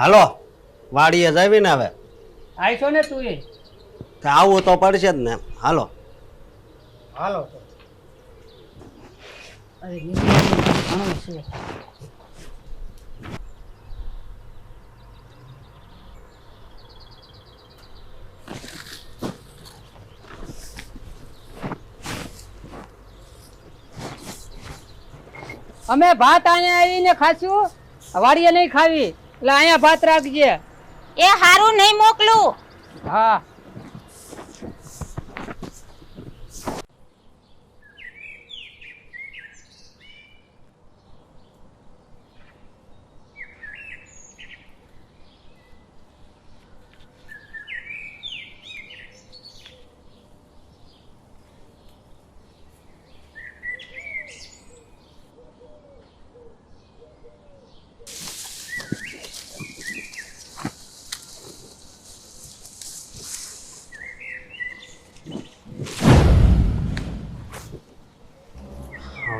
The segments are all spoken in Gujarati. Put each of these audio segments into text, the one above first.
હાલો વાડીએ જાવી ને હવે આઈશો ને તું એ આવવું તો પડશે જ ને. હાલો હાલો તો અરે ઘણું છે. અમે ભાત અહીંયા આવીને ખાશું, વાડીએ નહીં ખાવી, એટલે અહીંયા ભાત રાખજે. એ હારું નહીં મોકલું. હા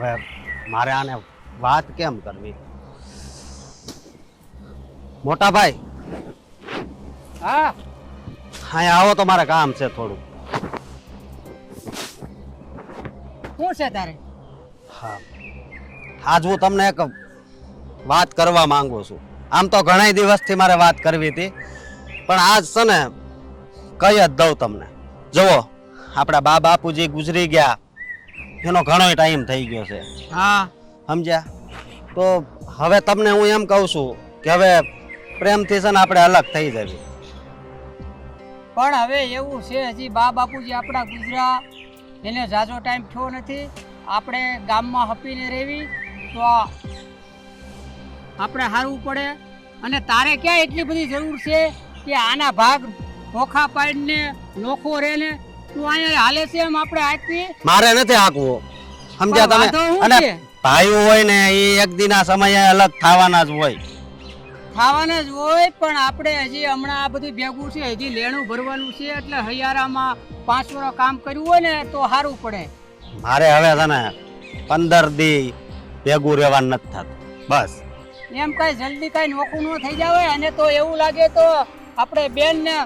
હવે મારે આને વાત કેમ કરવી? મોટા ભાઈ હા અહીંયા આવો તો મારે કામ છે થોડું. શું છે તારે? હા આજ હું તમને એક વાત કરવા માંગુ છું. આમ તો ઘણા દિવસથી મારે વાત કરવી હતી, પણ આજ છે ને કઈ જ દઉં તમને. જુઓ આપણા બા બાપુજી ગુજરી ગયા એનો ઘણો ટાઈમ થઈ ગયો છે. હા સમજ્યા? તો હવે તમને હું એમ કહું છું કે હવે પ્રેમથી છે ને આપણે અલગ થઈ જવી. પણ હવે એવું છે, હજી બા બાપુજી આપણા ગુજરા એને ઝાઝો ટાઈમ થયો નથી. આપણે ગામમાં હપીને રહેવી તો આપણે હારવું પડે. અને તારે ક્યાં એટલી બધી જરૂર છે કે આના ભાગ નોખા પાડીને નોખો રહે ને તું અહીંયા હાલે છે એમ આપણે આપી? મારે નથી હાંકવું, સમજ્યા તમે? વાંધો શું અને છે? ભાઈઓ હોય ને એ એક દિના સમયે અલગ થવાના જ હોય. ખાવાના જ હોય, પણ આપણે હજી હમણાં આ બધું ભેગું છે, હજી લેણું ભરવાનું છે, એટલે હૈયારામાં 5 વર્ષ કામ કર્યું હોય ને તો સારું પડે. મારે હવે છે ને 15 દી ભેગું રહેવાનું નથી થતું. બસ એમ કઈ જલ્દી કઈ નોખું ન થઈ જાય. અને તો એવું લાગે તો આપણે બેન ને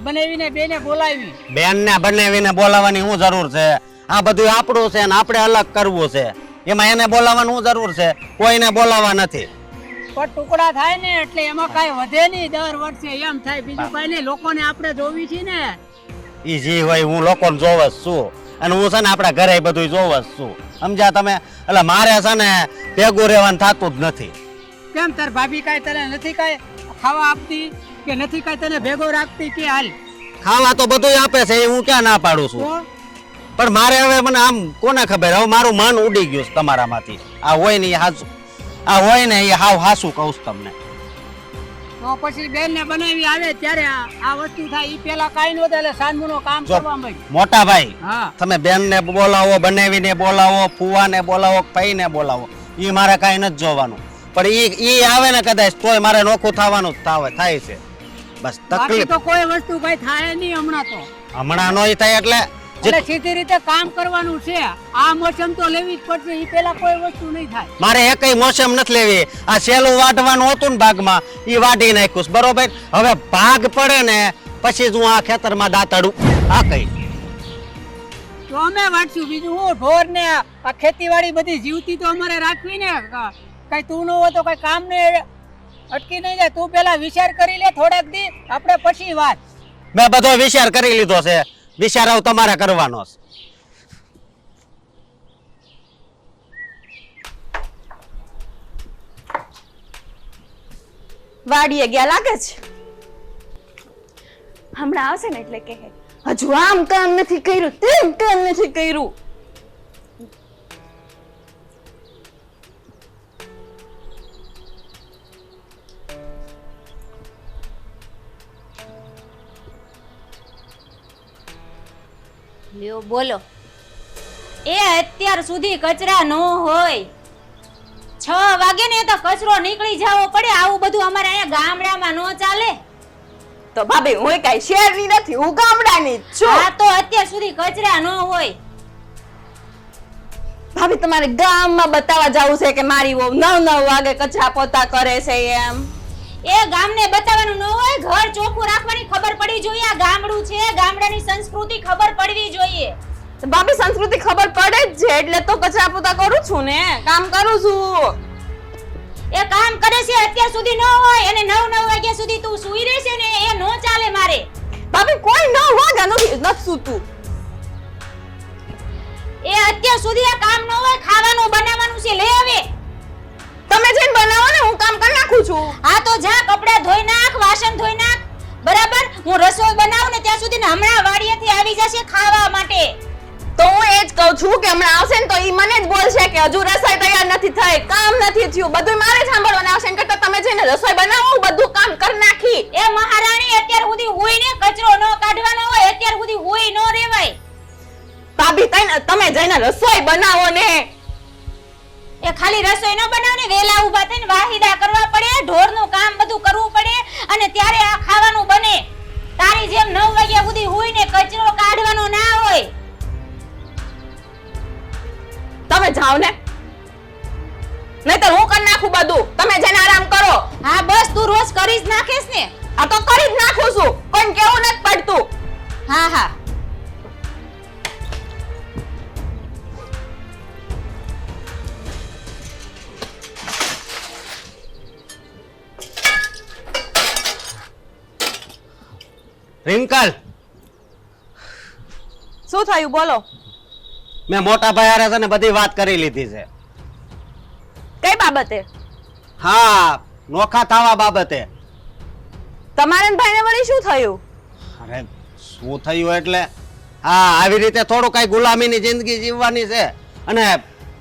બનાવીને બેને બોલાવી. બેન ને બનાવીને બોલાવવાની શું જરૂર છે? આ બધું આપણું છે ને આપણે અલગ કરવું છે. એમાં એને બોલાવવાની શું જરૂર છે? કોઈને બોલાવવા નથી. પણ ટુકડા થાય ને એટલે એમાં કઈ વધે નહીં. દર વર્ષે એમ થાય, બીજું કઈ નહીં. લોકોને આપણે જોવી છે ને. ઈ જી હોય હું લોકોને જોવ જ છું, અને હું છે ને આપણા ઘરે બધું જોવ જ છું. સમજ્યા તમે? એટલે મારે છે ને ભેગું રહેવાનું થતું જ નથી. કેમ તાર ભાભી કઈ તને નથી કઈ ખાવા આપતી કે નથી કઈ તને ભેગો રાખતી કે હાલ? ખાવા તો બધું આપે છે, એ હું ક્યાં ના પાડું છું. તો પણ મારે હવે મને આમ કોને ખબર, હવે મારું મન ઉડી ગયું છે તમારામાંથી. આ હોય ને એ હાચું, આ હોય ને એ હાવ હાસું કહું છું તમને. તો પછી બેન ને બનાવી આવે ત્યારે આ વસ્તુ થાય. ઈ પેલા કઈ નહોતું, એટલે સાંજનું કામ જો, કરવા માંડ્યું. મોટા ભાઈ હા તમે બેન ને બોલાવો, બનાવીને બોલાવો, ફુવાને બોલાવો, ભાઈને બોલાવો, એ મારે કાંઈ નથી જોવાનું. પણ ઈ આવે ને કદાચ તોય મારે નોખું થવાનું જ થાય છે. બસ બાકી તકલીફ તો કોઈ વસ્તુ કઈ થાય નહીં હમણાં તો. હમણાં નો થાય એટલે એટલે સીધી રીતે કામ કરવાનું છે. આ મોસમ તો લેવી જ પડશે. ઈ પેલા કોઈ વસ્તુ નહીં થાય. મારે એકય મોસમ નથી લેવી. આ સેલું વાટવાનું હતું ને ભાગમાં, ઈ વાટી નાખ્યું છે, બરોબર? હવે ભાગ પડે ને પછી જ હું આ ખેતરમાં દાંતડું આ કઈ. તો અમે વાંચશું, બીજું હું ઢોર ને આ ખેતીવાડી બધી જીવતી તો અમારે રાખવી ને. કઈ તું ન હોય તો કઈ કામ ને અટકી નહીં જાય. તું પેલા વિચાર કરી લે થોડાક દી, આપણે પછી વાત. મેં બધો વિચાર કરી લીધો છે. વિચાર હવે તમારે કરવાનો છે. વાડીએ ગયા લાગે છે. હમણાં આવશે ને એટલે કહે હજુ આમ કામ નથી કર્યું, તેમ કામ નથી કર્યું. લ્યો બોલો. એ અત્યાર સુધી કચરા ન હોય, 6 વાગે ને તો કચરો નીકળી જાવો પડે. આવું બધું અમારે અહીંયા ગામડામાં ન ચાલે. તો ભાભી હું કઈ શહેરની નથી, હું ગામડાની જ છું. આ તો અત્યાર સુધી કચરા ન હોય. ભાભી તમારે ગામમાં બતાવવા જવું છે કે મારી વહુ 9 વાગે કચરા પોતા કરે છે એમ? એ ગામને બતાવવાનું ન હોય, ઘર ચોખ્ખું રાખવાની ખબર પડી જોઈએ. આ ગામડું છે, ગામડાની સંસ્કૃતિ ખબર પડવી જોઈએ. તો ભાભી સંસ્કૃતિ ખબર પડે જ છે એટલે તો કચરા પોતા કરું છું ને, કામ કરું છું. એ કામ કરે છે અત્યાર સુધી ન હોય અને 9 વાગ્યા સુધી તું સૂઈ રહેશે ને એ નો ચાલે મારે. ભાભી કોઈ ન વાગ્યા નથી સૂતું. એ અત્યાર સુધી આ કામ ન હોય, ખાવાનું બનાવવાનું છે. લે હવે તમે જેને બનાવો ને હું કામ કરી નાખું છું. હા તો જા કપડા ધોઈ નાખ, વાસણ ધોઈ નાખ. બરાબર, હું રસોઈ બનાવું ને ત્યાં સુધી હમણાં વાડીએથી આવી જશે ખાવા માટે. તો હું એ જ કહું છું કે હમણાં આવશે ને તો ઈ મને જ બોલશે કે હજુ રસોઈ તૈયાર નથી થઈ, કામ નથી થયું, બધું મારે સાંભળવાનું આવશે. કરતા તમે જઈને રસોઈ બનાવો, હું બધું કામ કરી નાખી. એ મહારાણી અત્યાર સુધી હોય ને કચરો ન કાઢવાનો હોય, અત્યાર સુધી હોય ન રેવાય. ભાભી તમે જઈને રસોઈ બનાવો ને. એ ખાલી રસોઈ ન બનાવને, વેલા ઊભા થઈને વાહિદા કરવા પડે, ઢોરનું કામ બધું કરવું પડે અને ત્યારે આ ખાવાનું બને. તારી જેમ 9 વાગ્યા સુધી હોય ને કચરો કાઢવાનો ના હોય. તમે જાઓ ને, નહીતર હું કરી નાખું બધું. તમે જઈને આરામ કરો. હા બસ, તું રોજ કરી જ નાખેસ ને. આ તો કરી જ નાખું છું, કોઈ કેવું નથી પડતું. હા હા રિંકલ, શું થયું બોલો? મેં મોટા ભાઈ હારે છે ને બધી વાત કરી લીધી છે. કઈ બાબતે? હા, નોખા થવા બાબતે. તમારે ભાઈને વળી શું થયું? અરે શું થયું એટલે હા, આવી રીતે થોડું કઈ ગુલામીની જિંદગી જીવવાની છે અને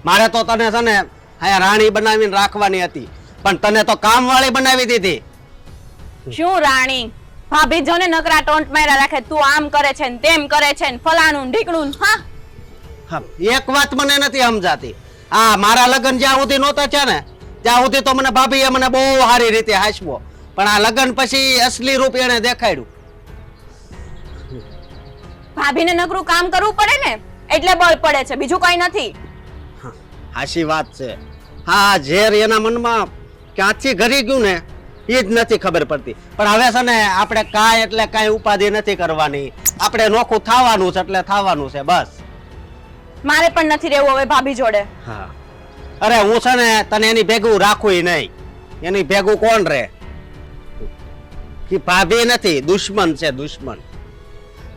મારે તો તને છે ને અહીંયા રાણી બનાવીને રાખવાની હતી, પણ તને તો કામવાળી બનાવી દીધી. શું રાણી? ભાભી જો ને નકરા ટોન્ટ માર્યા રાખે, તું આમ કરે છે ને તેમ કરે છે ને ફલાણું ને ઢીકણું. હા હા, એક વાત મને નથી સમજાતી. આ મારા લગ્ન જ્યાં સુધી નહોતા છે ને ત્યાં સુધી તો મને ભાભીએ મને બહુ સારી રીતે હાંસવો, પણ આ લગ્ન પછી અસલી રૂપ એને દેખાડ્યું. ભાભીને નકરું કામ કરવું પડે ને એટલે બળ પડે છે, બીજું કઈ નથી. હાચી વાત છે. હા, ઝેર એના મનમાં ક્યાંથી ઘરી ગયું ને એ જ નથી ખબર પડતી. પણ હવે છે ને આપણે કાંઈ એટલે કાંઈ ઉપાધિ નથી કરવાની, આપણે નોખું થવાનું છે એટલે થવાનું છે બસ. મારે પણ નથી રહેવું હવે ભાભી જોડે. હા, અરે હું છે ને તને એની ભેગું રાખું નહીં. એની ભેગું કોણ રે? કે ભાભી નથી, દુશ્મન છે, દુશ્મન.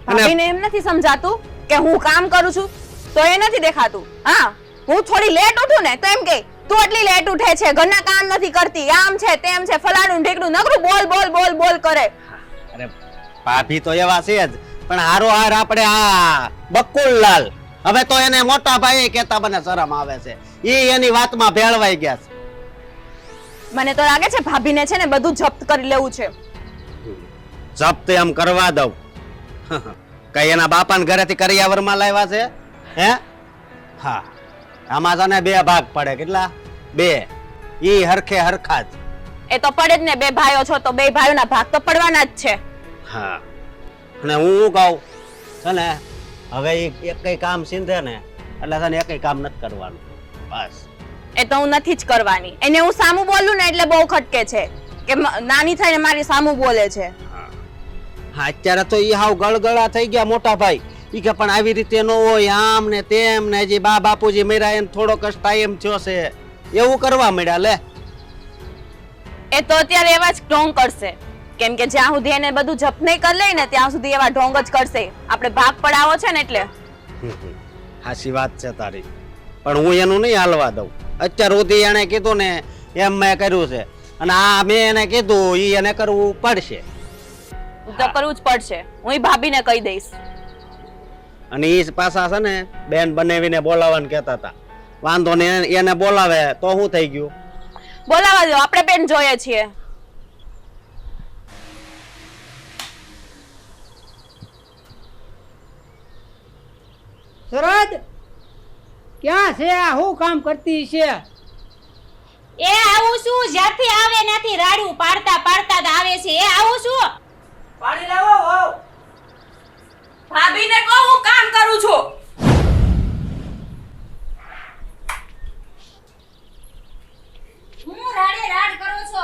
ભાભીને એમ નથી સમજાતું કે હું કામ કરું છું તો એ નથી દેખાતું. હા, હું થોડી લેટ ઉઠું ને તો એમ કે તું આટલી લેટ ઉઠે છે, ઘરના કામ નથી કરતી, આમ છે તેમ છે, ફલાણું ઢીકણું, નકરું બોલ બોલ બોલ બોલ કરે. અરે ભાભી તો એવા છે જ, પણ હારો હાર આપણે આ બકુલલાલ, હવે તો એને મોટા ભાઈ કહેતા મને શરમ આવે છે. એ એની વાતમાં ભેળવાઈ ગયા છે. મને તો લાગે છે ભાભીને છે ને બધું જપ્ત કરી લેવું છે. જપ્ત એમ કરવા દઉં? કઈ એના બાપાને ઘરેથી કરિયાવરમાં લાવ્યા છે હે? હા, આમાં તને 2 ભાગ પડે. કેટલા? 2. ઈ હરખે હરખા જ. એ તો પડે જ ને, 2 ભાઈઓ છો તો 2 ભાઈઓના ભાગ તો પડવાના જ છે. હા, અને હું કહું છે ને હવે એકય કામ સીંધે ને એટલે છે ને એકય કામ નથી કરવાનું બસ. એ તો હું નથી જ કરવાની. એને હું સામું બોલું ને એટલે બહુ ખટકે છે કે નાની થઈને મારી સામું બોલે છે. હા, અત્યારે તો ઈ હાવ ગળગળા થઈ ગયા મોટા ભાઈ. ઈ કે પણ આવી રીતે ન હોય, આમ ને તેમ ને, જે બા બાપુજી મર્યા એને થોડો કષ્ટ ટાઈમ થયો છે એવું કરવા મળ્યા. લે, એ તો અત્યારે એવા જ ઢોંગ કરશે, કેમ કે જ્યાં સુધી એને બધું જપ નહીં કરી લે ને ત્યાં સુધી એવા ઢોંગ જ કરશે. આપણે ભાગ પડાવો છે ને એટલે. હાચી વાત છે તારી, પણ હું એનું નહીં હાલવા દઉં. અત્યાર સુધી એને કીધું ને એમ મેં કર્યું છે અને આ મેં એને કીધું ઈ એને કરવું પડશે. તો કરવું જ પડશે. હું ભાભીને કહી દઈશ. અને ઈ પાછા છે ને બેન બનાવીને બોલાવવાનું કહેતા હતા. વાંધો ને એને બોલાવે તો શું થઈ ગયું? બોલાવા દો, આપણે બેન જોઈએ છીએ. શરદ ક્યાં છે? આ હું કામ કરતી છે? એ આવું શું? જ્યાંથી આવે ત્યાંથી રાડું પાડતા પાડતા જ આવે છે. એ આવું શું? પાણી લાવો. વાવ, ભાભીને કહો હું કામ કરું છું. હું રાડે રાડ કરો છો?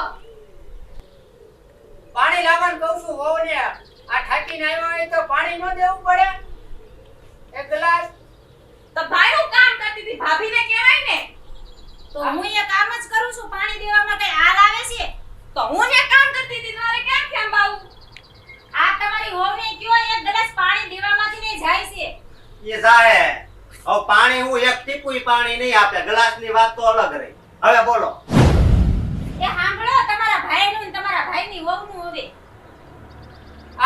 ટીપુય પાણી નહીં આપે. ગ્લાસની વાત તો અલગ રહી. હવે બોલો. એ સાંભળો તમારા ભાઈનું ને તમારા ભાઈની વહુનું હવે.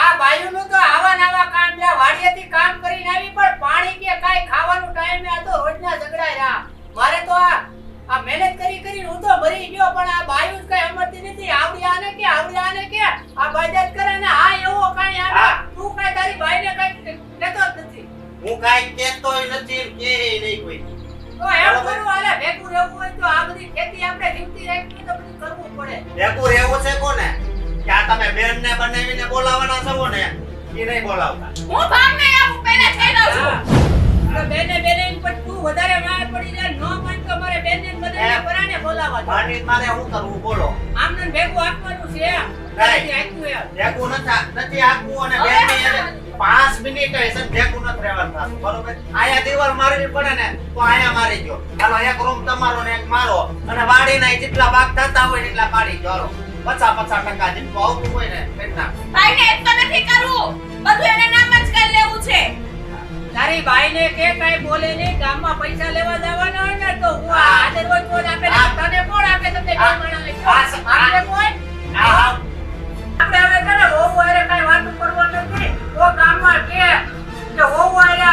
આ બાયુનું તો આવા નવા કામ લ્યા વાડિયાથી કામ કરીને આવી પણ પાણી કે કાઈ ખાવાનું ટાઈમે આ તો રોજના ઝઘડા રહ્યા. મારે તો આ મહેનત કરીને હું તો મરી ગયો પણ આ બાયુ જ કઈ સમજતી નથી. આવડી આને કે આ બાયદાત કરે ને આ એવો કાઈ આ તું કાઈ તારી બાઈને કાઈ કહેતો જ નથી. હું કાંઈ કહેતોય નથી ને કહે નહીં કોઈ. તો એમ કરું હાલે ભેગું રહેવું હોય તો આ બધી ખેતી આપણે જીવતી રાખવી તો બધું કરવું પડે. ભેગું રહેવું છે કોને? કે આ તમે બેનને બનાવીને બોલાવવાના છો ને એ નહીં બોલાવતા. હું ભાગને આવું પહેલા થઈ દઉં છું. અરે બેને પણ તું વધારે માર પડી જાય નો પણ તો મારે બેનને બધાને પરાણે બોલાવવા દો. મારી મારે શું કરવું બોલો? આમને ભેગું આપવાનું છે એમ. તારી આપ્યું એમ. ભેગું નથી આપવું અને બેનને 5 મિનિટ હશે ભેગું નથી રહેવાનું થાતું. બરોબર? આયા દીવાલ મારવી પડે ને તો આયા મારી ગયો. હાલો એક રૂમ તમારો ને એક મારો અને વાડીના જેટલા ભાગ થતા હોય એટલા પાડી ગયો. હાલો 50% જેટલું આવતું હોય ને એટલા. ભાઈને એક તો નથી કરવું, બધું એને નામ જ કરી લેવું છે. તારી બાઈને કે કાઈ બોલે નહીં ગામમાં પૈસા લેવા જવાના હોય ને તો હું આ હાજર હોય કોણ આપે ને તને કોણ આપે તમને બે માણસ આપે કોણ? આપણે હવે કરે હોવું આરે કાઈ વાતો કરવાનું નથી. તો ગામમાં કે હોવું આરે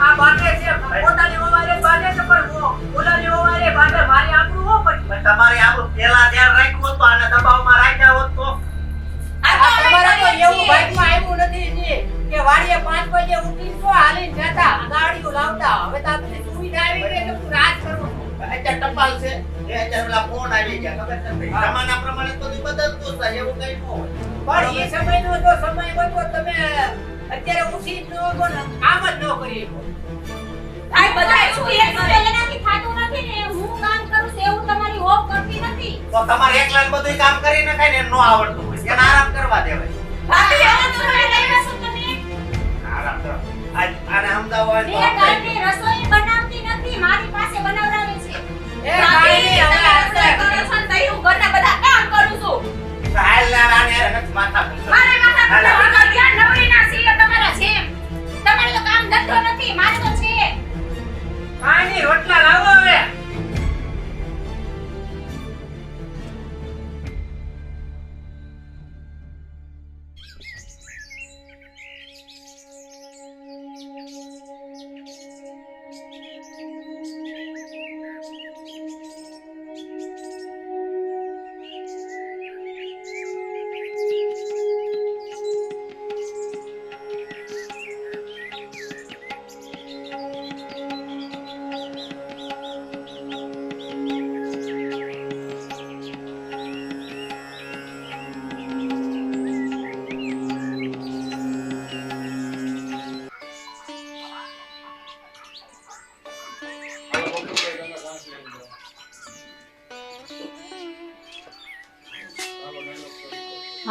આ બાને છે પોતાની હોવારે બાને છે પણ પોતાની હોવારે બાને મારી આપણું હો પછી તમારે આપણું પેલા ધ્યાન રાખ્યું હોત તો આને દબાવમાં રાખ્યા હોત તો તમારે તો એવું બાઈકમાં આવ્યું નથી જી કે વાડીએ 5 વાગે ઉઠી તો હાલીને જતા ગાડીઓ લાવતા. હવે તો આ બધી સુવિધા આવી ગઈ કે તું રાજ કરવું. અત્યારે ટપાલ છે એ અત્યારે પેલા ફોન આવી ગયા ખબર છે ને? જમાના પ્રમાણે તો ઈ બદલતું જ થાય એવું કઈ ન હોય. પણ એ સમયનો તો સમય હતો તમે અત્યારે ઉઠી જ ન શકો ને કામ જ ન કરી શકો. આ બધાય શું એ કરે? એનાથી થાતું નથી ને હું કામ કરું છું એવું તમારી હોપ કરતી નથી. તો તમારે એકલા બધું કામ કરી નખાય ને એમ ન આવડતું હોય એને આરામ કરવા દેવાય. ભાભી આવું તો તમે નહીં. લઈ જશો તમે? આરામ કરો. આને સમજાવવા બે ઘરની રસોઈ બનાવતી નથી મારી પાસે બનાવરાવે છે. એ ભાભી કાઈ તમે હવે રસોઈ કરો છો ને તઈ હું ઘરના બધા કામ કરું છું. હાલ ના આને નથી માથા કૂટો. મારે માથા પર વગર ધ્યાન નવરીના છીએ તમારા જેમ. તમારે તો કામ ધંધો નથી, મારે તો છે. કાઈ રોટલા લાવો હવે.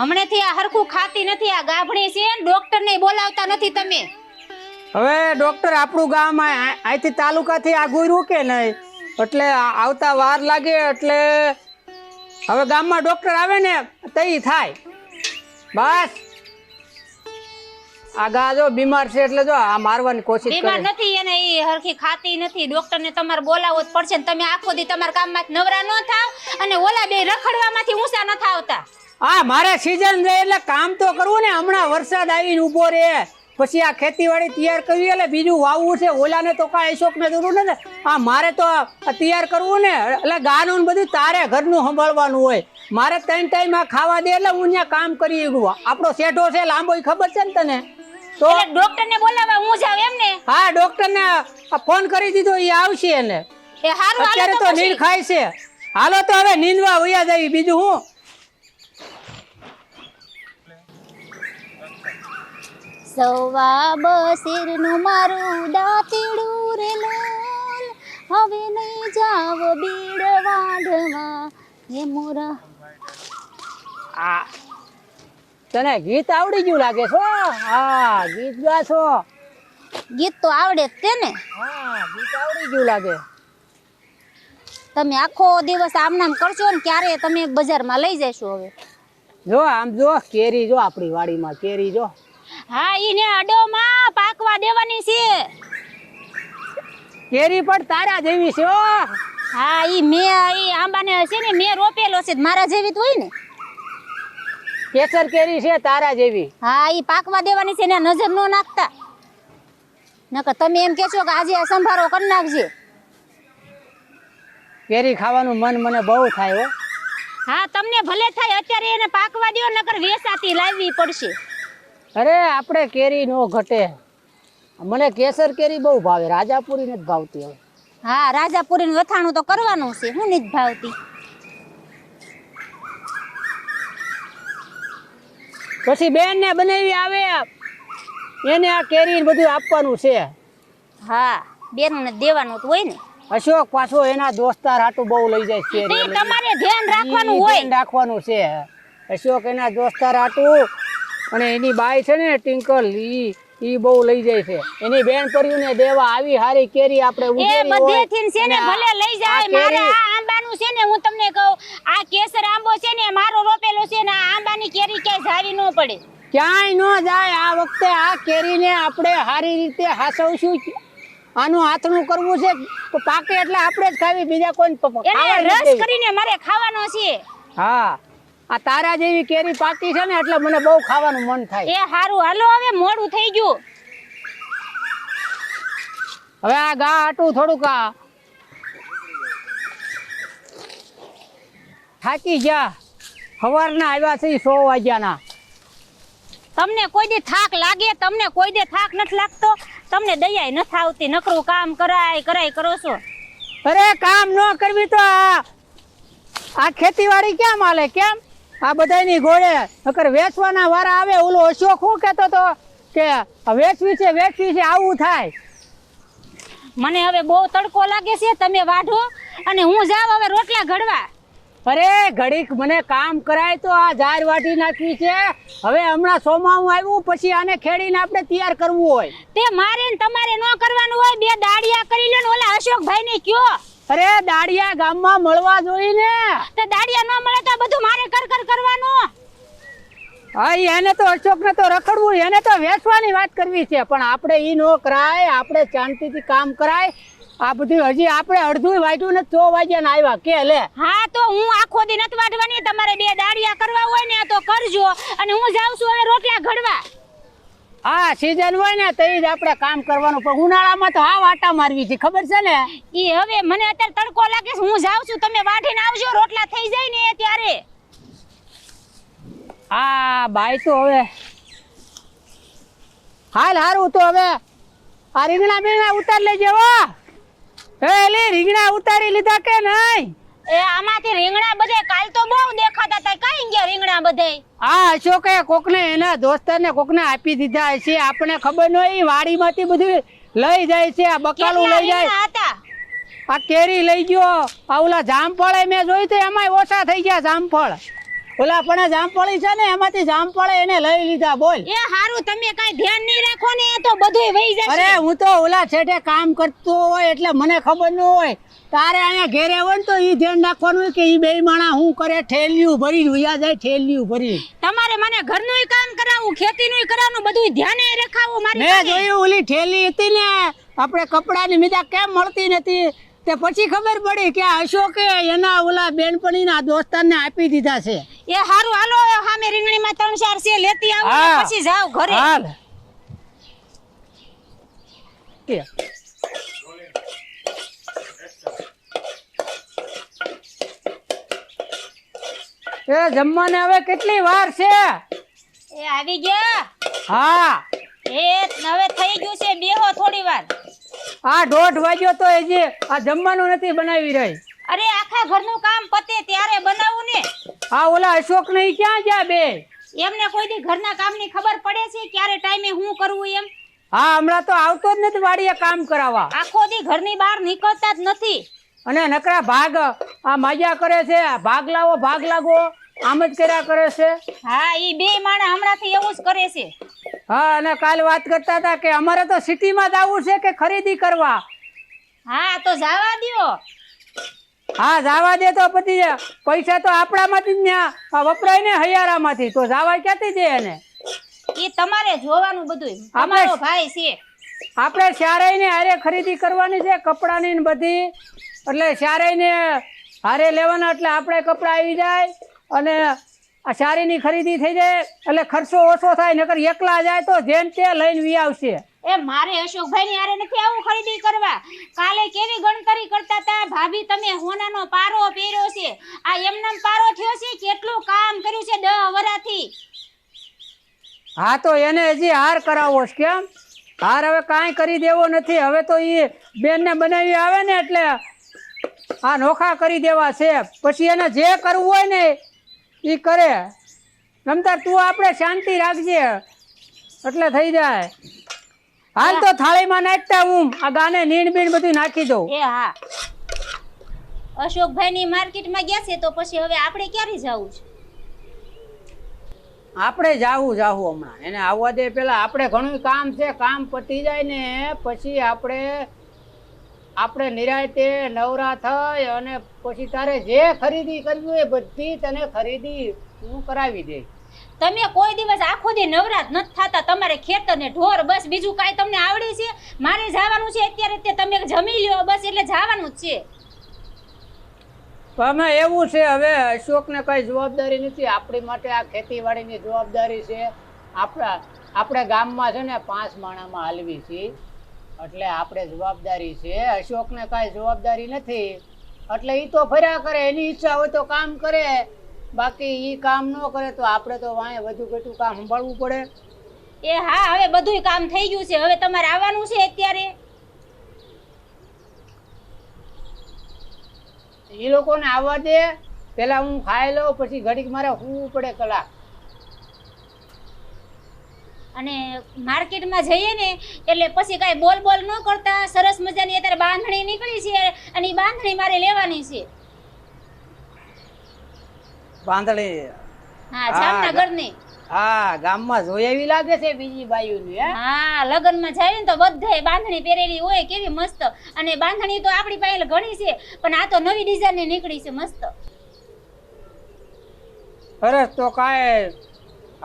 હમણેથી આ હરખું ખાતી નથી આ ગાભણી છે ડોક્ટર ને બોલાવતા નથી તમે. હવે ડોક્ટર આપણું ગામ અહીંથી તાલુકાથી આગું રૂકે નહીં એટલે આવતા વાર લાગે એટલે હવે ગામમાં ડોક્ટર આવે ને તઈ થાય. બસ આ ગા જો બીમાર છે એટલે જો આ મારવાની કોશિશ બીમાર કરે. નથી એને ઈ હરખી ખાતી નથી ડોક્ટર ને તમારે બોલાવવો જ પડશે ને તમે આખો દી તમારા કામમાં નવરા ન થાવ અને ઓલા બે રખડવામાંથી ઊંચા ન થાવતા. હા મારે સીઝન જાય એટલે કામ તો કરવું ને. હમણાં વરસાદ આવીને ઊભો રહે પછી આ ખેતીવાડી તૈયાર કરવી એટલે બીજું વાવવું છે. ઓલાને તો કાંઈ શોખને જરૂર નથી. હા મારે તો તૈયાર કરવું ને એટલે ગાનું બધું તારે ઘરનું સંભાળવાનું હોય. મારે 3 ટાઈમ આ ખાવા દે એટલે હું ત્યાં કામ કરી શકું. આપણો શેઠો છે લાંબો ઈ ખબર છે ને તને? તો એટલે ડોક્ટર ને બોલાવવા હું જાવ એમ ને? હા ડોક્ટરને ફોન કરી દીધો એ આવશે એને. એ હારું અત્યારે તો નીંદ ખાય છે. હાલો તો હવે નીંદવા વયા જઈએ બીજું હું. સવા બસીરનું મારું દાંતેડું રે લાલ હવે નહીં જાવ બીડ વાંઢવા હે મોરા. આ તને ગીત આવડી ગયું લાગે છો? હા ગીત ગાશો? ગીત તો આવડે જ તે ને. હા ગીત આવડી ગયું લાગે. તમે આખો દિવસ આમનામ કરશો ને ક્યારે તમે બજારમાં લઈ જશો હવે? જો આમ જો કેરી જો આપણી વાડીમાં કેરી જો. હા ઈને અડોમાં પાકવા દેવાની છે. કેરી પણ તારા જેવી છે હો. હા ઈ આંબાને છે ને મેં રોપેલો છે મારા જેવી તો હોય ને. કેસર કેરી છે તારા જેવી. હા ઈ પાકવા દેવાની છે ને નજર નો નાખતા. નકર તમે એમ કહો છો કે આજે આ સંભારો કરી નાખજે. કેરી ખાવાનું મન મને બહુ થાય હો. હા તમને ભલે થાય અત્યારે એને પાકવા દો નકર વેસાતી લાવવી પડશે. અરે આપણે કેરી નો ઘટે. મને કેસર કેરી બહુ ભાવે, રાજાપુરી નથી ભાવતી હવે. હા રાજાપુરીનું વથાણું તો કરવાનું છે, હું નથી ભાવતી. પછી બેન ને બનાવી આવે એને આ કેરી બધું આપવાનું છે. હા બેનને દેવાનું તો હોય ને. અશોક પાછો એના દોસ્તાર હાટું બહુ લઈ જાય છે. તે તમારે ધ્યાન રાખવાનું હોય. ધ્યાન રાખવાનું છે. અશોક એના દોસ્તાર હાટું અને એની બાઈ છે ને ટિંકલ ઈ બહુ લઈ જાય છે. એની બેન પરીઓને દેવા આવી હારી કેરી આપણે એ ઉગેરી હોય. બધેથી છે ને ભલે લઈ જાય. આ મારે કેરી- આ આંબાનું છે ને હું તમને કહું આ કેસર આંબો છે ને મારો રોપેલો છે ને આ આંબાની કેરી ક્યાંય જાવી ન પડે. ક્યાંય ન જાય. આ વખતે આ કેરીને આપણે સારી રીતે હાસવશું. આનું હાથનું કરવું છે તો પાકે એટલે આપણે જ ખાવી, બીજા કોઈ એને રસ કરીને મારે ખાવાનો છે. હા આ તારા જેવી કેરી પાકી છે ને એટલે મને બહુ ખાવાનું મન થાય. એ હારું હાલો હવે મોડું થઈ ગયું. હવે આ ગા આટું થોડુંક થાકી ગયા. સવારના આવ્યા છે 100 વાગ્યાના. તમને કોઈ દી થાક લાગે? તમને કોઈ દી થાક નથી લાગતો? તમને દયાય નથી આવતી? નકરું કામ કરાય કરો છો. અરે કામ ન કરવી તો આ ખેતીવાડી કેમ હાલે? કેમ આ બધાની ઘોડે નકર વેચવાના વારા આવે. ઓલો અશોક શું કહેતો તો કે વેચવી છે આવું થાય. મને હવે બહુ તડકો લાગે છે, તમે વાઢો અને હું જાવ હવે રોટલા ઘડવા. અરે ઘડીક મને કામ કરાય તો આ ઝાડ વાટી નાખવી છે. હવે હમણાં સોમાવું આવ્યું પછી આને ખેડીને આપણે તૈયાર કરવું હોય. તે મારે ને તમારે ન કરવાનું હોય. બે દાડિયા કરી લો ને ઓલા અશોકભાઈ ને કયો. અરે દાડિયા ગામમાં મળવા જોઈએ ને. તે દાડિયા ન મળે તો બધું મારે કરવાનું. હા એને તો અશોકને તો રખડવું, એને તો વેચવાની વાત કરવી છે. પણ આપણે ઈ ન કરાય, આપણે શાંતિથી કામ કરાય. આ બધું હજી આપણે અડધું વાગ્યું ને 100 વાગ્યા ને આવ્યા કે લે. હા તો હું આખો દી નથી વાઢવાની. તમારે બે દાડિયા કરવા હોય ને તો કરજો અને હું જાઉં છું હવે રોટલા ઘડવા. હા સીઝન હોય ને તો જ આપણે કામ કરવાનું. પણ ઉનાળામાં તો આ વાટા મારવી છે, ખબર છે ને. ઈ હવે મને અત્યારે તડકો લાગે છે, હું જાઉં છું. તમે વાઢીને આવજો, રોટલા થઈ જાય ને ત્યારે. હા બાઈ તો હવે હાલ હારું. તો હવે આ રીંગણા ઉતાર લેજે હો. એલી રીંગણા ઉતારી લીધા કે નહીં? એ આમાંથી રીંગણા બધે કાલ તો બહુ દેખાતા હતા. કઈ ગયા રીંગણા બધે? આ અશોકે કોકને એના દોસ્તારને કોકને આપી દીધા છે. આપણે ખબર ન હોય. વાડીમાંથી બધું લઈ જાય છે. આ બકાલું લઈ જાય. રીંગણા હતા. આ કેરી લઈ ગયો. આ ઓલા જામફળ મેં જોઈ તો એમાંય ઓછા થઈ ગયા જામફળ. ઓલા પણ જામફળી છે ને એમાંથી જામફળ એને લઈ લીધા. બોલ. એ હારું તમે કઈ ધ્યાન નહીં રાખો ને તો બધુંય વહી જશે. અરે હું તો ઓલા છેઠે કામ કરતો હોય એટલે મને ખબર ન હોય. તારે અહીંયા ઘેરે હોય ને તો ઈ ધ્યાન રાખવાનું હોય કે ઈ બે માણા હું કરે. ઠેલિયું ભરી ઉયા જાય, ઠેલિયું ભરી. તમારે મને ઘરનું કામ કરાવવું, ખેતીનું કરાવવું, બધું ધ્યાને રખાવવું મારી મેં પાસે. જોયું ઓલી ઠેલી હતી ને આપણે કપડાની મીજા કેમ મળતી નથી. તે પછી ખબર પડી કે અશોકે એના ઓલા બેનપણીના દોસ્તારને આપી દીધા છે. એ હારું હાલો સામે રીંગણીમાં 3-4 છે લેતી આવું હા. ને પછી જાવ ઘરે. હાલ. એ જમવાને હવે કેટલી વાર છે? એ આવી ગયા. હા એ હવે થઈ ગયું છે, બેહો થોડી વાર. આ 1:30 વાગ્યો તો હજી આ જમવાનું નથી બનાવી રહી. અરે આખા ઘરનું કામ પતે ત્યારે બનાવું ને. આ ઓલા અશોક ને ઈ ક્યાં ગયા બે? એમને કોઈ દી ઘરના કામની ખબર પડે છે ક્યારે ટાઈમે હું કરવું એમ? હા હમણાં તો આવતો જ નથી વાડીએ કામ કરાવવા. આખો દી ઘરની બહાર નીકળતા જ નથી. અને નકરા ભાગ આ માજા કરે છે. ભાગ લાવો ભાગ લાગો આમ જ કર્યા કરે છે. હા ઈ બે માણા હમણાંથી એવું જ કરે છે. હા અને કાલ વાત કરતા હતા કે અમારે તો સિટીમાં જ આવવું છે કે ખરીદી કરવા. હા તો જવા દ્યો. હા જવા દે તો પછી પૈસા તો આપણામાંથી જ વપરાય ને હૈયારામાંથી. તો જવા ક્યાંથી દે એને? ઈ તમારે જોવાનું બધું. આપણે- અમારો ભાઈ છે. આપણે શારાઈને હારે ખરીદી કરવાની છે કપડાની ને બધી, એટલે શારાઈને હારે લેવાના, એટલે આપણે કપડાં આવી જાય અને આ શારીની ખરીદી થઈ જાય એટલે ખર્ચો ઓછો થાય. નકર એકલા જાય તો જેમ તે લઈને વી આવશે. એ મારે અશોકભાઈ ની હારે નથી આવું ખરીદી કરવા. કાલે કેવી ગણતરી કરતા હતા, ભાભી તમે હોનાનો પારો પહેર્યો છે, આ એમનામ પારો થયો છે, કેટલું કામ કર્યું છે 10 વરાથી. હા તો એને હજી હાર કરાવો છે. કેમ હાર હવે કાંઈ કરી દેવો નથી. હવે તો એ બેનને બનાવી આવે ને એટલે આ નોખા કરી દેવા છે. પછી એને જે કરવું હોય ને એ કરે. રમતા તું આપણે શાંતિ રાખજે એટલે થઈ જાય. હાલ તો થાળીમાં નાખતા હું આ ગાને નીણ બીણ બધું નાખી દઉં. એ હા, અશોકભાઈ ની માર્કેટમાં ગયા છે તો પછી હવે આપણે ક્યારે જવું છે? આપણે જાવું હમણાં. એને આવવા દે પેલા. આપણે ઘણું કામ છે, કામ પતી જાય ને પછી આપણે નિરાંતે નવરા થઈ અને પછી તારે જે ખરીદી કરવી હોય બધી તને ખરીદી હું કરાવી દે. તમે કોઈ દિવસ આખો દી નવરાત નથી થતા. તમારે ખેતર ને ઢોર બસ, બીજું કાંઈ તમને આવડે છે? મારે જવાનું છે અત્યારે, તે તમે જમી લ્યો બસ, એટલે જવાનું જ છે. અમે એવું છે હવે અશોકને કઈ જવાબદારી નથી. આપણી માટે આ ખેતીવાડીની જવાબદારી છે. આપણે ગામમાં છે ને 5 માણામાં હાલવી છે, એટલે આપણે જવાબદારી છે. અશોકને કાંઈ જવાબદારી નથી, એટલે એ તો ફર્યા કરે. એની ઈચ્છા હોય તો કામ કરે, બાકી એ કામ ન કરે તો આપણે તો વાંહે વધુ ઘટું કામ સંભાળવું પડે. એ હા, હવે બધુંય કામ થઈ ગયું છે. હવે તમારે આવવાનું છે અત્યારે. એ લોકોને આવવા દે પેલા, હું ખાઈ લઉં પછી ઘડીક મારે સૂવું પડે કલાક. અને માર્કેટમાં જઈએ ને એટલે પછી કાંઈ બોલ ન કરતા. સરસ મજાની અત્યારે બાંધણી નીકળી છે અને એ બાંધણી મારે લેવાની છે. બાંધણી? હા, જામનગરની. હા, ગામમાં જોઈ એવી લાગે છે બીજી બાયુની. હા, લગ્નમાં જાય ને તો બધાય બાંધણી પહેરેલી હોય, કેવી મસ્ત. અને બાંધણી તો આપણી પાસે ઘણી છે, પણ આ તો નવી ડિઝાઇનની નીકળી છે મસ્ત. સરસ. તો કાંઈ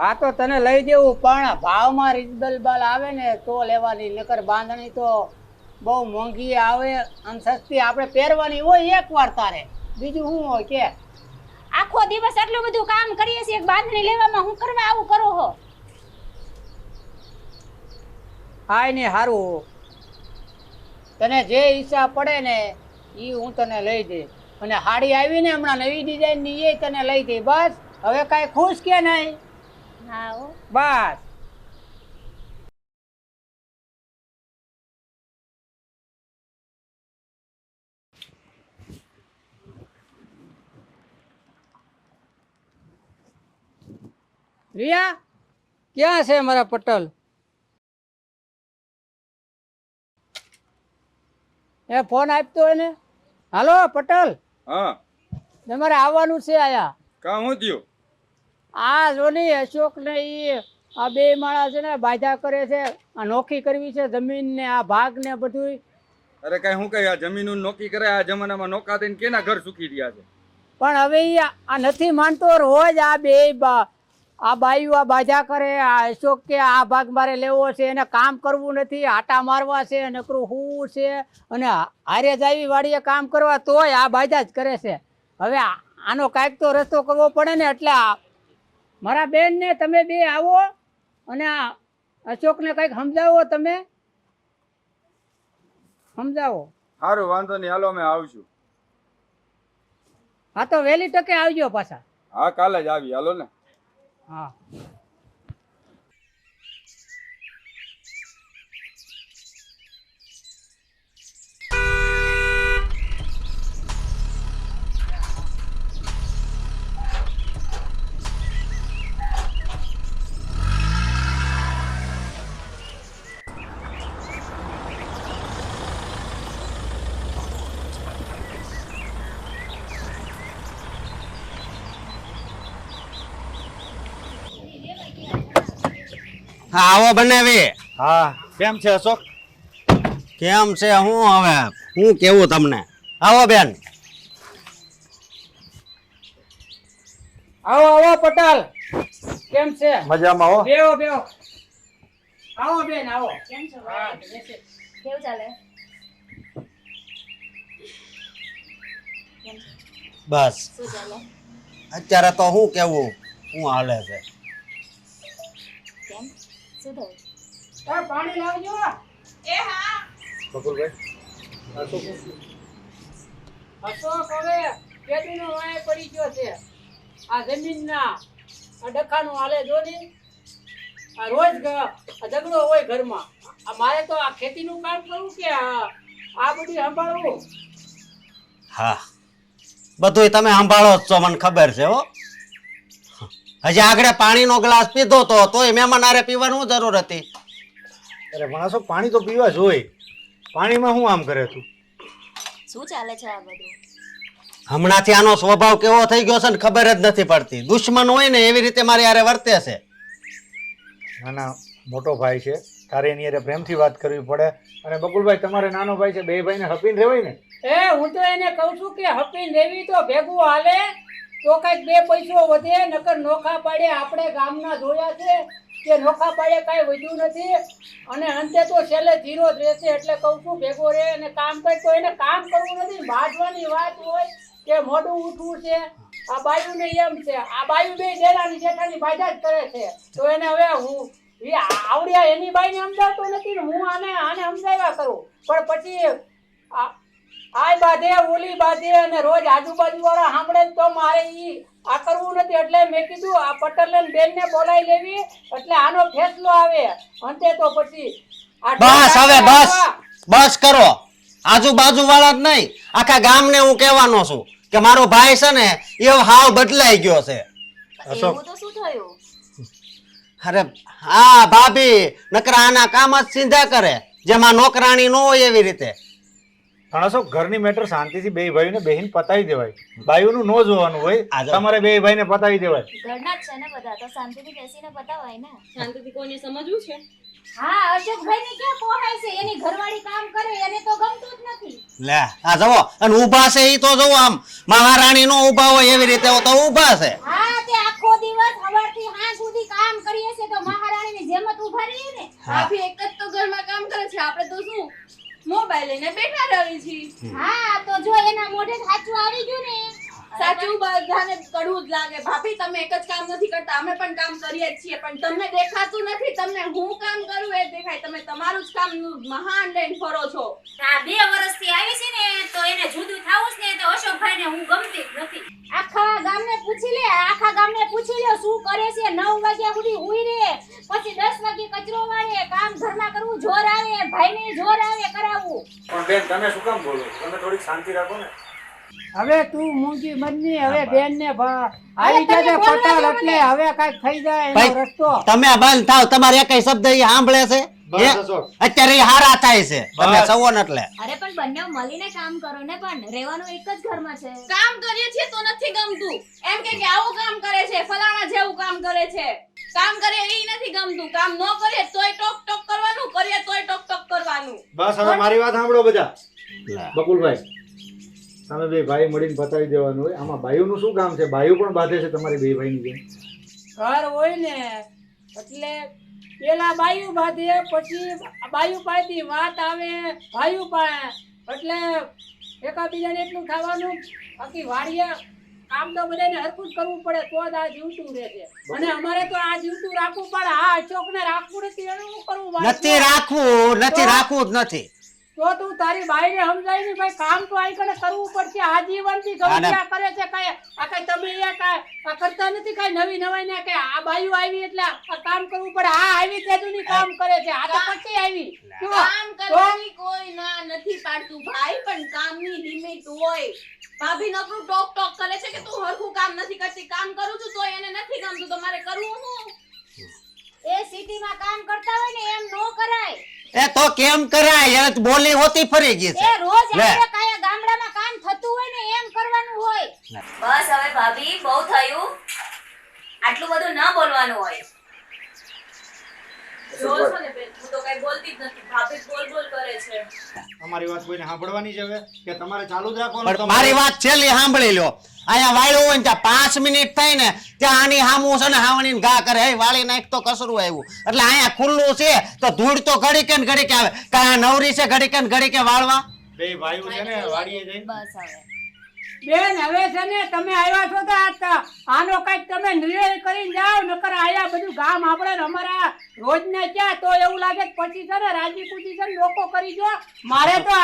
આ તો તને લઈ દેવું, પણ ભાવમાં રીઝનેબલ આવે ને તો લેવાની. નકર બાંધણી તો બહુ મોંઘી આવે અને સસ્તી આપણે પહેરવાની હોય એકવાર તારે. બીજું શું હોય કે આખો દિવસ આટલું બધું કામ કરીએ છીએ, બાંધણી લેવામાં હું કરવા આવું કરો હો? હાય ને હારું, તને જે ઈચ્છા પડે ને એ હું તને લઈ દે. અને હાડી આવી ને હમણાં નવી ડિઝાઇન ની એ તને લઈ દે. બસ હવે કાંઈ ખુશ કે નહીં? હા હો. બસ. રિયા ક્યાં છે મારા પટેલ? એ ફોન આપતો હોય ને. હાલો પટેલ. હા, તમારે આવવાનું છે. આયા કામ હું થયું? આ જો ની અશોક ને ઈ આ 2 માળા છે ને બાધા કરે છે. આ નોખી કરવી છે જમીન ને આ ભાગ ને બધું. અરે કઈ હું કઈ આ જમીન નોકી કરે? આ જમાનામાં નોકા દઈને કેના ઘર સુખી રહ્યા છે? પણ હવે ઈ આ નથી માનતો. રોજ આ 2 આ બાયુ આ બાધા કરે. આ અશોક કે આ ભાગ મારે લેવો છે, એને કામ કરવું નથી, આટા મારવા છે, નકરું હું છે, અને હારે જાવી વાડીએ કામ કરવા તોય આ બાધા જ કરે છે. હવે આનો કાંઈક તો રસ્તો કરવો પડે ને. એટલે મારા બેન ને તમે 2 આવો અને આ અશોકને કંઈક સમજાવો. તમે સમજાવો. સારું, વાંધો નહીં, હાલો અમે આવશું. હા તો વહેલી તકે આવજો પાછા. હા, કાલે જ આવી, હાલો ને. હા. હા આવો બનાવી. હા, કેમ છે અશોક? કેમ છે? હું હવે હું કેવું તમને. આવો બેન. આવો પટેલ. કેમ છે? મજામાં હો. બેહો. આવો બેન આવો. કેમ છો હા, ભાઈ? બેસે. કેવું ચાલે? કેમ છો? બસ શું ચાલે? અત્યારે તો હું કેવું હું હાલે છે કેમ? શું થયું? એ પાણી લાવજો. બકુલભાઈ આ શું પૂછ્યું? અશોક હવે કેદીનો વાય પડી ગયો છે. આ જમીનના આ ડખાનું હાલે જો ને. આ રોજ આ ઝઘડો હોય ઘરમાં. આ મારે તો આ ખેતીનું કામ કરવું કે આ બધું સંભાળવું. હા બધુંય તમે સંભાળો જ છો મને ખબર છે હો હજી આગળ પાણીનો ગ્લાસ પીધો તો તોય મહેમાન હારે પીવાની શું જરૂર હતી અરે પણ અશોક પાણી તો પીવા જ હોય. પાણીમાં શું આમ કરે તું? શું ચાલે છે આ બધું? હમણાંથી આનો સ્વભાવ કેવો થઈ ગયો છે ને ખબર જ નથી પડતી દુશ્મન હોય ને એવી રીતે મારી હારે વર્તે છે ના ના મોટો ભાઈ છે, તારે એની હારે પ્રેમથી વાત કરવી પડે. અને બકુલભાઈ તમારે નાનો ભાઈ છે, બે ભાઈને હપીને રહેવાય ને. હું તો એને કહું છું કે હપીને રેવી તો ભેગું હાલે તો કઈક બે પૈસો વધે. નકર નોખા પાડે આપણે ગામના જોયા છે કે નોખા પાડે કઈ વધ્યું નથી. અને અંતે તો છેલ્લે જીરો જ રહેશે. એટલે કહું છું ભેગો રહે અને કામ કરે. તો એને કામ કરવું નથી, બાજવાની વાત હોય કે મોઢું ઉઠવું છે. આ બાયુને એમ છે, આ બાયુ બે ડેરાની જેઠાની બાજા જ કરે છે. તો એને હવે હું આવડ્યા એની બાઈને સમજાવતો નથી ને હું આને સમજાવ્યા કરું. પણ પછી આ બાધે ઓલી બાધે અને રોજ આજુબાજુ વાળા સાંભળે તો મારે ઈ આ કરવું નથી. એટલે મેં કીધું આ પટેલ ને બેન ને બોલાવી લેવી એટલે આનો ફેસલો આવે. અંતે તો પછી બસ હવે બસ કરો આજુબાજુ વાળા જ નહીં આખા ગામને હું કહેવાનો છું કે મારો ભાઈ છે ને એ હાવ બદલાઈ ગયો છે અશોક. એવું તો શું થયું? અરે હા ભાભી નકરા આના કામ જ સીધા કરે જેમાં નોકરાણી ન હોય એવી રીતે પણ અશોક ઘરની મેટર શાંતિથી બે ભાઈને બેહીને પતાવી દેવાય. બાયુનું ન જોવાનું હોય, આજે. તમારે બે ભાઈને પતાવી દેવાય. ઘરના જ છે ને બધા, તો શાંતિથી બેસીને પતાવાય ને. શાંતિથી કોઈને સમજવું છે? હા, અશોકભાઈ ને ક્યાં પોહાય છે? એની ઘરવાળી કામ કરે એને તો ગમતું જ નથી. લે આ જવો અને ઊભા છે ઈ તો જવો આમ મહારાણી નો ઊભા હોય એવી રીતે તો ઊભા છે હા, તે આખો દિવસ સવારથી સાંજ સુધી કામ કરીએ છે તો મહારાણીની જેમ જ ઊભા રહીએ ને. ભાભી એક જ તો ઘરમાં કામ કરે છે, આપણે તો શું મોબાઈલ લઈને બેઠા રહી છીએ. હા, તો જો એના મોઢે સાચું આવી ગયું ને. સાચું બધાને કડવું જ લાગે. ભાભી તમે એક જ કામ નથી કરતા, અમે પણ કામ કરીએ જ છીએ, પણ તમને દેખાતું નથી. તમને હું કામ કરું એ દેખાય. તમે તમારું જ કામ મહાન લઈને ફરો છો. આ 2 વર્ષથી આવી છે ને તો એને જુદું થાવું છે ને તો અશોકભાઈને હું ગમતી જ નથી. આખા ગામને પૂછી લે શું કરે છે. 9 વાગ્યા સુધી હુઈ રહે, પછી 10 વાગે કચરો વાળે, કામ ઘરમાં કરવું જોર આવે, ભાઈને જોર આવે કરાવવું. પણ બેન તમે શું કામ બોલો? તમે થોડીક શાંતિ રાખો ને. હવે તું મૂંગી મરની હવે બેન ને આવી જશે પટાલ એટલે હવે કઈક થઈ જાય એનો ભાઈ, રસ્તો. તમે બંધ થાવ તમારે એકય શબ્દ ઈ સાંભળે છે બસ હે? અશોક. અત્યારે ઈ હારા થાય છે તમે બસ. સવો ને એટલે અરે પણ બંને મળીને કામ કરો ને, પણ રહેવાનું એક જ ઘરમાં છે. કામ કરીએ છીએ તો નથી ગમતું. એમ કે આવું કામ કરે છે, ફલાણા જેવું કામ કરે છે. કામ કરે એ નથી ગમતું. કામ ન કરીએ તોય ટોક ટોક કરવાનું, કરીએ તોય ટોક ટોક કરવાનું. બસ હવે મારી વાત સાંભળો બધા. બકુલભાઈ તમે બે ભાઈ મળીને પતાવી દેવાનું હોય. આમાં બાયુનું શું કામ છે? બાયુ પણ બાંધે છે તમારી બે ભાઈની જેમ. ઘર હોય ને એટલે પેલા બાયુ બાંધે, પછી બાયુ પાસેથી વાત આવે ભાયુ પાસે. એટલે એકાબીજાને એટલું થવાનું. બાકી વાડીએ કામ તો બધાને હરખું જ કરવું પડે તો જ આ જીવતું રહેશે. અને અમારે તો આ જીવતું રાખવું પડે. હા, અશોકને રાખવું નથી એનું શું કરવું? નથી રાખવું જ નથી તો તું તારી બાઈને સમજાય ને ભાઈ કામ તો આઈ કને કરવું પડશે. આજીવનથી ગૌરવ કરે છે. કઈ આ કઈ તમે આ કરતા નથી કઈ નવી નવાઈ ને કે આ બાયુ આવી એટલે આ કામ કરવું પડે. આ આવી તેજુની કામ કરે છે. આ તો પછી આવી કામ કરવાની કોઈ ના નથી પાડતું ભાઈ, પણ કામની લિમિટ હોય. ભાભી નકરું ટોક ટોક કરે છે કે તું હરખું કામ નથી કરતી. કામ કરું છું તો એને નથી ગમતું. તમારે કરવું શું? એ સિટીમાં કામ કરતા હોય ને એમ નો કરાય. એ તો કેમ કરાય એ બોલી હોતી ફરી ગઈ છે એ રોજ લે. આપણે કાયા ગામડામાં કામ થતું હોય ને એમ કરવાનું હોય. બસ હવે ભાભી બહુ થયું. આટલું બધું ન બોલવાનું હોય. જો છો ને બેન હું તો કઈ બોલતી જ નથી ભાભી બોલ બોલ કરે છે અમારી વાત કોઈને સાંભળવાની છે હવે કે તમારે ચાલુ જ રાખવાનું પણ મારી વાત છેલ્લી સાંભળી લ્યો. અહીંયા વાળ્યો હોય ને ત્યાં 5 મિનિટ થાય ને ત્યાં આની હામું છે ને હાવણીને ઘા કરે, હે વાળી નાખ તો કસરું આવ્યું. એટલે અહીંયા ખુલ્લું છે તો ધૂળ તો ઘડીકે ને ઘડીકે આવે. કાંઈ આ નવરી છે ઘડીકે ને ઘડીકે વાળવા? બે ભાઈઓ છે ને વાડીએ જઈને બસ હવે બેન હવે છે ને તમે આવ્યા છો તો આનો કઈક તમે નિર્ણય કરીને જાઓ, નકર આયા બધું ગામ આપણે ને અમારા રોજના ક્યાં તો એવું લાગે કે પછી છે ને રાજી કુજી છે ને લોકો કરી જો. મારે તો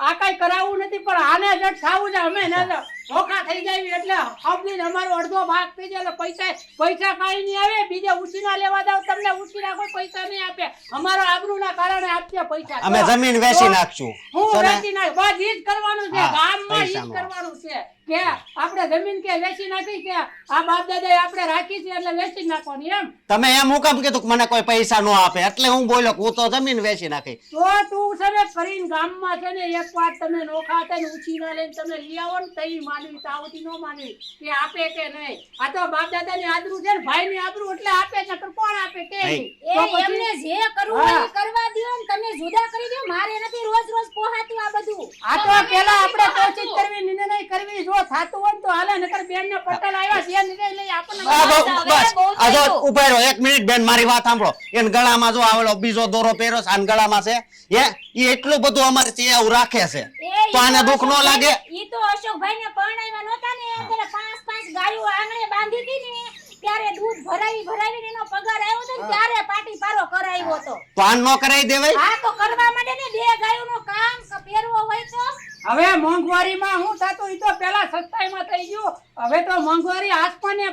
આ કઈ કરાવવું નથી, પણ આને જ ખાવું છે. અમે ને ધોખા થઈ જાય એટલે આપને અમારો અડધો ભાગ થઈ જાય એટલે પૈસા કાંઈ નહીં આવે. બીજે ઉછીના લેવા જાવ તમને ઉછીના કોઈ પૈસા નહીં આપે. અમારો આબરૂના કારણે આપશે પૈસા. અમે જમીન વેચી નાખશું. હું છે ને? વેચી નાખ બસ ઈ જ કરવાનું છે. હા, ગામમાં ઈ જ પૈસાનું. કરવાનું છે કે આપણે જમીન કે વેચી નાખી કે આ બાપ દાદાએ આપણે રાખી છે એટલે વેચી નાખવાની એમ. તમે એમ હું કામ કીધું કે મને કોઈ પૈસા ન આપે એટલે હું બોલ્યો કે હું તો જમીન વેચી નાખી. તો તું છે ને કરીને ગામમાં છે ને એક વાર તમે નોખા હતા ને ઉછીના લઈને તમે લઈ આવો ને તઈ માનવી તાવતી ન માનવી કે આપે કે નહીં. આ તો બાપ દાદા ની આબરૂ છે ને ભાઈ ની આબરૂ એટલે આપે છે, નકર કોણ આપે કે નહીં. એ તો પછી- એમને જે કરવું હોય એ કરવા દ્યો ને તમે જુદા કરી દો. મારે નથી રોજ રોજ પોહાતું આ બધું. આ તો પેલા આપણે કોશિશ કરવી નિર્ણય કરવી. જો થાતું હોય ને તો હાલે, નકર બેન ને પટેલ આવ્યા છે નિર્ણય લઈ આપણને બસ આ જો ઉભા રહો 1 મિનિટ બેન, મારી વાત સાંભળો. એને ગળામાં જો આવેલો બીજો દોરો પહેર્યો છે, આન ગળામાં છે એ એટલું બધું અમારે ચેવું રાખે છે તો આને દુઃખ ન લાગે? ઈ તો અશોકભાઈ ને પરણાવ્યા નહોતા ને ત્યારે 5 ગાયો આંગણે બાંધી હતી ને ત્યારે દૂધ ભરાવીને એનો પગાર આવ્યો હતો ને ત્યારે પાટી પારો કરાવ્યો હતો. તો આન ન કરાવી દેવાય? હા તો કરવા માંડે ને 2 ગાયોનું કામ પહેરવો હોય તો. હવે મોંઘવારીમાં હું થતું ઈ તો પેલા સસ્તાઈમાં થઈ ગયું. હવે તો મોંઘવારી આસમાને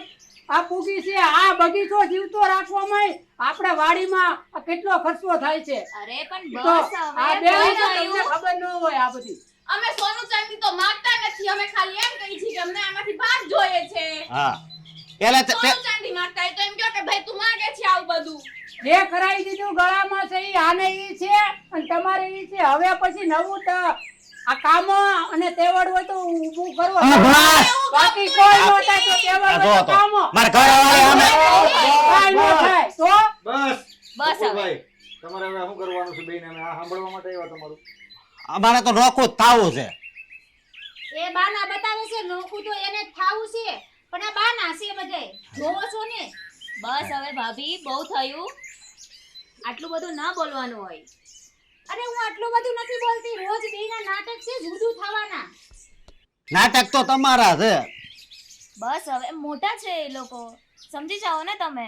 આ પૂગી છે. આ બગીચો જીવતો રાખવામાં આપણે વાડીમાં આ કેટલો ખર્ચો થાય છે. અરે પણ તો બસ આ હવે બેન બસ તમને થયું. ખબર ન હોય આ બધી. અમે સોનું ચાંદી તો માંગતા નથી અમે ખાલી એમ કહી છે કે અમને આમાંથી ભાગ જોઈએ છે હા પેલા સોનું ચાંદી માંગતા હોય તો એમ કહો કે ભાઈ તું માંગે છે આવું બધું જે કરાવી દીધું ગળામાં છે ઈ આને ઈ છે અને તમારે ઈ છે. હવે પછી નવું તો આ કામ અને તેવડ હોય તો ઊભું કરવો. બાકી કોઈ ન થાય તો તેવડ હોય તો કામ. મારા ઘરવાળા અમે કાંઈ ન થાય તો બસ બસ હવે. બકુલભાઈ, તમારે હવે શું કરવાનું છે બેન? અમે આ સાંભળવા માટે આવ્યા તમારું. અમારે તો નોખું જ થાવું છે. એ બાના બતાવે છે નોખું તો એને જ થાવું છે, પણ આ બાના છે બધાય જોવો છો ને. બસ હવે ભાભી બહુ થયું. આટલું બધું ના બોલવાનું હોય. અરે હું આટલું બધું નથી બોલતી. રોજ બેના નાટક છે જુદું થવાના. નાટક તો તમારા છે. બસ હવે મોટા છે એ લોકો, સમજી જાઓ ને તમે.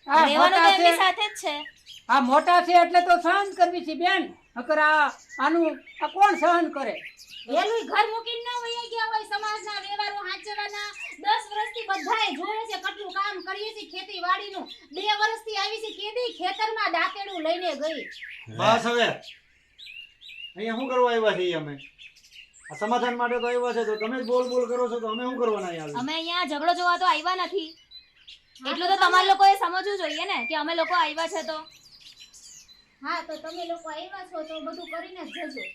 આ રહેવાનું તો મોટા એમની છે. સાથે જ છે. આ મોટા છે એટલે તો સહન કરવી છે બેન. નકર આનું આ કોણ સહન કરે? વેલું ઘર મૂકીને ન વયા ગયા હોય. સમાજના વ્યવહારો હાચવાના 10 વર્ષથી બધાય જોવે છે કેટલું કામ કરીએ છે ખેતીવાડીનું. 2 વર્ષથી આવી છે કેદી ખેતરમાં દાંતેડું લઈને ગઈ. બસ હવે અહીંયા શું કરવા આવ્યા છીએ અમે? આ સમાધાન માટે તો આવ્યા છે, તો તમે જ બોલ બોલ કરો છો તો અમે શું કરવાના અહીંયા? અમે અહીંયા ઝઘડો જોવા તો આવ્યા નથી. એટલું તો તમારે લોકોએ સમજવું જોઈએ ને કે અમે લોકો આવ્યા છે તો. હા તો તમે લોકો આવ્યા છો તો બધું કરીને જ જજો.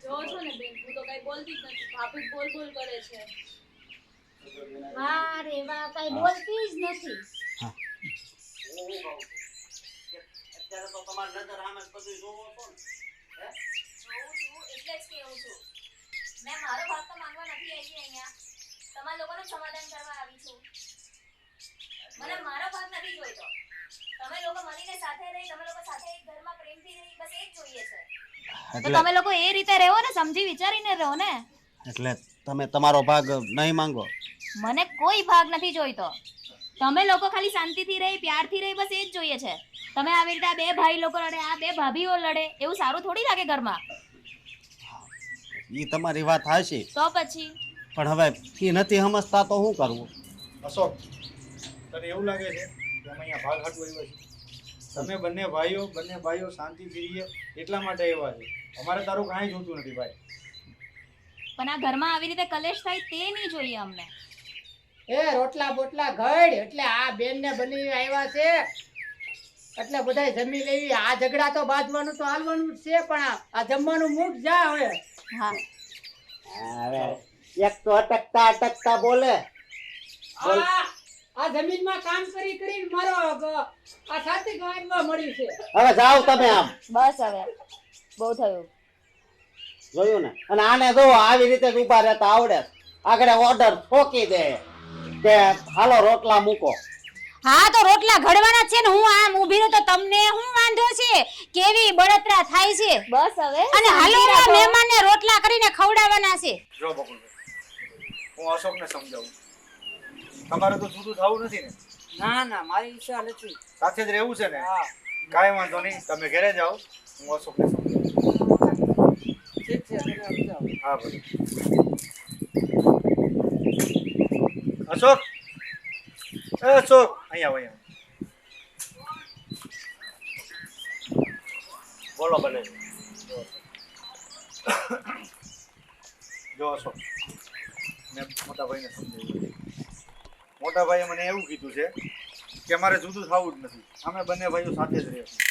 જો છો ને બેન હું તો કઈ બોલતી જ નથી ભાભી બોલ બોલ કરે છે વાહ રે વાહ, કઈ બોલતી જ નથી. અત્યારે તો તમારી નજર આમે બધું જોવો છો ને. જોઉં છું એટલે જ કહું છું. મેં મારો ભાગ તો માંગવા નથી આવી અહીંયા. તમારા લોકોનું સમાધાન કરવા આવી છું. મને મારો ભાગ નથી જોઈતો. તમે લોકો મળીને સાથે રહી, તમે લોકો સાથે એક ઘરમાં પ્રેમથી રહી, બસ એ જ જોઈએ છે. તો તમે લોકો એ રીતે રહો ને, સમજી વિચારીને રહો ને. એટલે તમે તમારો ભાગ નહીં માંગો? મને કોઈ ભાગ નથી જોઈતો. તમે લોકો ખાલી શાંતિથી રહી, પ્યારથી રહી, બસ એ જ જોઈએ છે. તમે આવી રીતે આ 2 ભાઈ લોકો લડે, આ 2 ભાભીઓ લડે, એવું સારું થોડી લાગે ઘરમાં. ઈ તમારી વાત હાચી, તો પછી પણ હવે ઈ નથી સમજતા તો શું કરવું? અશોક, તને એવું લાગે છે કે અમે અહીંયા ભાગ હાટું આવ્યા છીએ? તમે બંને ભાઈઓ શાંતિથી રહીએ એટલા માટે આવ્યા છે. અમારે તારું કાંઈ જોતું નથી ભાઈ. પણ આ ઘરમાં આવી રીતે કલેશ થાય તે નહીં જોઈએ અમને. એ રોટલા બોટલા ઘડ એટલે આ બેન ને બની આવ્યા છે એટલે બધાય જમી લેવી. આ ઝઘડા તો બાંધવાનું તો હાલવાનું જ છે, પણ આ જમવાનું મૂક જા હવે. હા હવે એક તો અટકતા બોલે. આ આ જમીનમાં કામ કરી કરીને મારો આ સાથી ગામમાં મળ્યું છે. હવે જાઓ તમે આમ. બસ હવે બહુ થયું. જોયું ને? અને આને જો આવી રીતે જ ઊભા રહેતા આવડે. આગળ ઓર્ડર ઠોકી દે કે હાલો રોટલા મૂકો. હા તો રોટલા ઘડવાના જ છે ને, હું આમ ઊભી રહું તો તમને શું વાંધો છે? કેવી બળતરા થાય છે. બસ હવે અને હાલો આ મહેમાનને રોટલા કરીને ખવડાવવાના છે. જો બકુલભાઈ, હું અશોકને સમજાવું. તમારે તો જુદું થવું નથી ને? ના ના મારી ઈચ્છા નથી. સાથે જ રહેવું છે ને? હા કાંઈ વાંધો નહીં, તમે ઘરે જાઓ, હું અશોકને સમજાવું. ઠીક છે તમે સમજાવો. હા ભાઈ. અશોક, એ અશોક, અહીંયા આવો, અહીંયા બોલો બને. જો અશોક, મેં મોટા ભાઈને સમજાવ્યું. મોટા ભાઈએ મને એવું કીધું છે કે અમારે જુદું થવું જ નથી, અમે બંને ભાઈઓ સાથે જ રહીશું.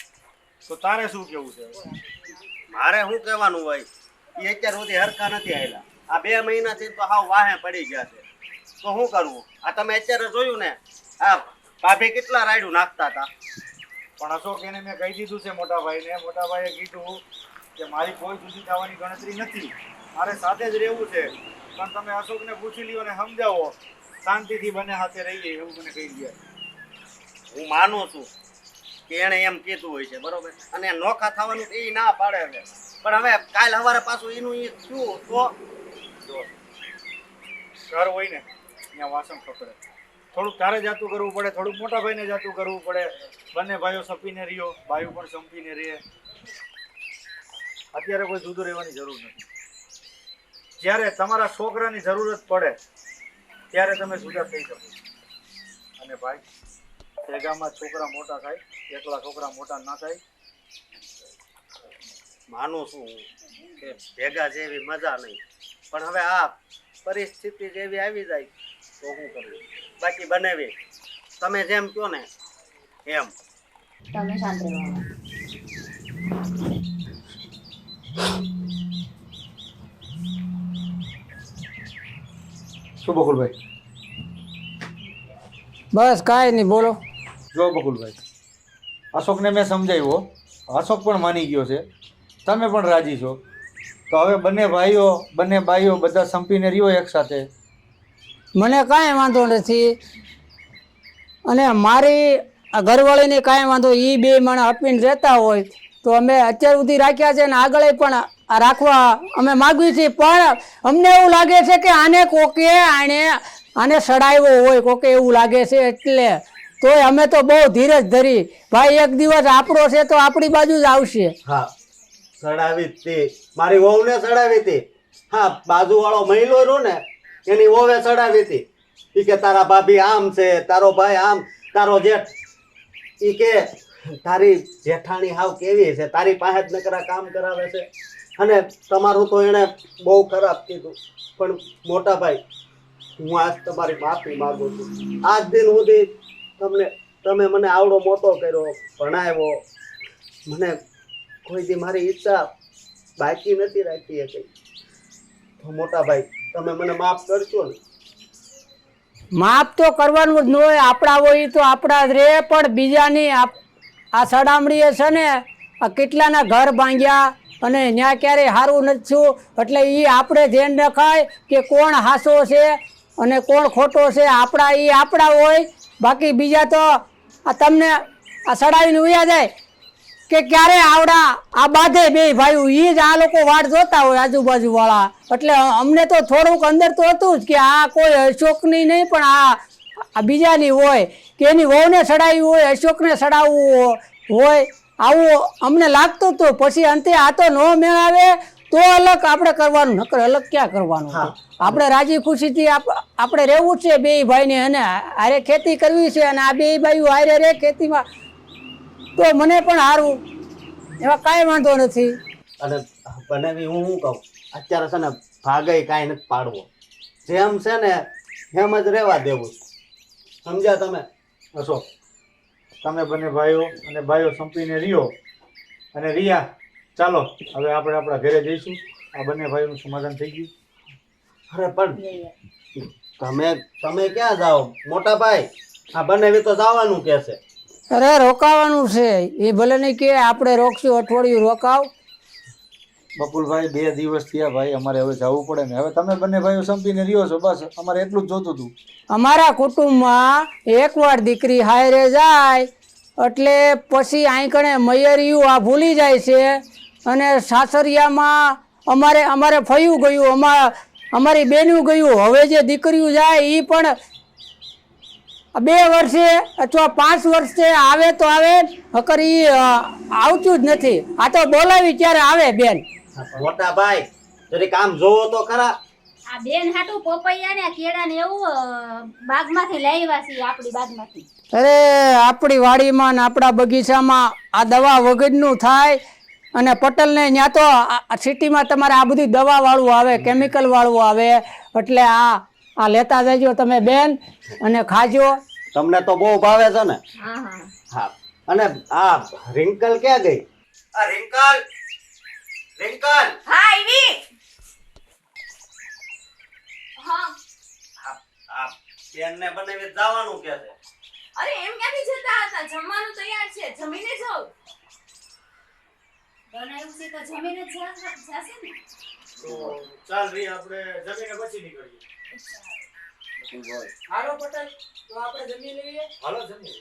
તો તારે શું કેવું છે? મારે શું કહેવાનું હોય? એ અત્યાર સુધી હરખા નથી આવેલા. આ 2 મહિનાથી તો હાવ વાહે પડી ગયા છે. તો શું કરવું? આ તમે અત્યારે જોયું ને, આ ભાભી કેટલા રાયડું નાખતા હતા. પણ અશોક, એને મેં કહી દીધું છે મોટા ભાઈને. મોટા ભાઈએ કીધું કે મારી કોઈ જુદી થવાની ગણતરી નથી, મારે સાથે જ રહેવું છે. પણ તમે અશોકને પૂછી લ્યો અને સમજાવો, શાંતિથી બંને હાથે રહીએ એવું મને કહી દે. હું માનું છું કે એને એમ કીધું હોય છે, બરોબર, અને નોખા થવાનું એ ના પાડે છે. પણ હવે કાલ સવારે પાછું એનું એ થયું તો જો ઘર હોય ને ત્યાં વાસણ પકડે, થોડુંક તારે જાતું કરવું પડે, થોડુંક મોટા ભાઈને જાતું કરવું પડે. બંને ભાઈઓ સંપીને રહ્યો, ભાઈઓ પણ સંપીને રહે. અત્યારે કોઈ જુદું રહેવાની જરૂર નથી. જ્યારે તમારા છોકરાની જરૂરત પડે ત્યારે તમે જુદા થઈ શકો. અને ભાઈ, ભેગામાં છોકરા મોટા થાય, એકલા છોકરા મોટા ના થાય. માનું છું કે ભેગા જેવી મજા નહીં, પણ હવે આ પરિસ્થિતિ જેવી આવી જાય તો શું કરવું? બાકી બનાવી તમે જેમ કહો ને એમ. તમે શાંત રહો. શું બકુલભાઈ? બસ કાંઈ નહીં, બોલો. જો બકુલભાઈ, અશોકને મેં સમજાવ્યો, અશોક પણ માની ગયો છે, તમે પણ રાજી છો. તો હવે બંને ભાઈઓ બધા સંપીને રહ્યો એક સાથે. મને કાંઈ વાંધો નથી, અને મારી આ ઘરવાળીને કાંઈ વાંધો, એ 2 માણસ આપીને રહેતા હોય તો અમે અત્યાર સુધી રાખ્યા છે ને આગળ પણ આ રાખવા અમે માગવી છીએ. પણ અમને એવું લાગે છે કે આને કોકે આને સડાવ્યો હોય, કોકે એવું લાગે છે. એટલે તોય અમે તો બહુ ધીરજ ધરી. ભાઈ એક દિવસ આપણો છે તો આપણી બાજુ જ આવશે. હા, સડાવી જ તે મારી વહુને સડાવી હતી. હા, બાજુવાળો મહિલો રહ્યો ને એની વહુએ સડાવી હતી. ઈ કે તારા ભાભી આમ છે, તારો ભાઈ આમ, તારો જેઠ. ઈ કે તારી જેઠાણી હાવ કેવી છે, તારી પાસે જ નકરા કામ કરાવે છે. અને તમારું તો એણે બહુ ખરાબ કીધું. પણ મોટા ભાઈ, હું આજ તમારી માફી માંગુ છું. આજ દિન સુધી તમે મને આવડો મોટો કર્યો, ભણાવ્યો, મને કોઈ દી મારી ઈચ્છા બાકી નથી રાખી કઈ. તો મોટા ભાઈ, તમે મને માફ કરશો ને? માફ તો કરવાનું જ ન હોય, આપણા હોય તો આપણા જ રહે. પણ બીજાની આ સડામણીએ છે ને આ કેટલાના ઘર ભાંગ્યા અને ત્યાં ક્યારેય સારું નથી થયું. એટલે એ આપણે ધ્યાન રખાય કે કોણ હાસો છે અને કોણ ખોટો છે. આપણા હોય, બાકી બીજા તો આ તમને આ સડાવીને ઉયા જાય કે ક્યારે આવડા આ બાધે 2 ભાઈઓ. એ જ આ લોકો વાટ જોતા હોય આજુબાજુવાળા. એટલે અમને તો થોડુંક અંદર તો હતું જ કે આ કોઈ અશોકની નહીં પણ આ બીજાની હોય કે એની વહુને સડાવી હોય, અશોકને સડાવવું હોય, આવું અમને લાગતું હતું. પછી અંતે આ તો ન મેળાવે તો અલગ આપણે કરવાનું, નકર અલગ ક્યાં કરવાનું. આપણે રાજી ખુશીથી આપણે રહેવું છે 2 ભાઈને, અને હારે ખેતી કરવી છે. અને આ 2 ભાઈઓ હારે રહે ખેતીમાં તો મને પણ સારું, એવા કાંઈ વાંધો નથી. અને બનાવી હું શું કહું, અત્યારે છે ને ભાગે કાંઈ નથી પાડવો. જેમ છે ને એમ જ રહેવા દેવું. સમજ્યા તમે? અશોક, તમે બંને ભાઈઓ સંપીને રહ્યો. અને રિયા, ચાલો હવે આપણે આપણા ઘરે જઈશું. આ બંને ભાઈઓનું સમાધાન થઈ ગયું. અરે પણ તમે ક્યાં જાઓ મોટા ભાઈ? આ બનાવી તો જવાનું કે છે. અરે રોકાવાનું છે એ ભલે નહીં કે આપણે રોકશું, અઠવાડિયું રોકાવ. બકુલભાઈ 2 દિવસ થયા ભાઈ, અમારે હવે જવું પડે ને. હવે તમે બંને ભાઈઓ સંપીને રહ્યો છો, બસ અમારે એટલું જ જોતું હતું. અમારા કુટુંબમાં એકવાર દીકરી હાયરે જાય એટલે પછી આંકણે મયરિયું આ ભૂલી જાય છે, અને સાસરિયામાં અમારે ફયું ગયું, અમારી બેનું ગયું. હવે જે દીકરીઓ જાય એ પણ 2 વર્ષે અથવા 5 વર્ષે આવે તો આવે, નકર ઈ આવતું જ નથી. આ તો બોલાવી ત્યારે આવે બેન. મોટા ભાઈ જરીક આમ જોવો તો ખરા. આ બેન હાટુ પોપૈયા ને કેળા ને એવું બાગમાંથી લાવ્યા છે, આપણી બાગમાંથી. અરે આપણી વાડીમાં ને આપણા બગીચામાં આ દવા વગરનું થાય, અને પટેલને ત્યાં તો સિટીમાં તમારે આ બધું દવા વાળું આવે, કેમિકલ વાળું આવે. એટલે આ લેતા જજો તમે બેન, અને ખાજો. તમને તો બહુ ભાવે છે ને. હા હા હા. અને આ રિંકલ ક્યાં ગઈ? આ રિંકલ હા આવી. આ બેનને બનાવી જવાનું કે છે. અરે એમ ક્યાંથી જતા હતા? જમવાનું તૈયાર છે, જમીને જાઓ. બનાવ્યું છે તો જમીને જ જાશે ને. તો ચાલ રી આપણે જમીને પછી નીકળીએ. હાલો પટેલ, તો આપણે જમી લઈએ. હાલો જમીએ.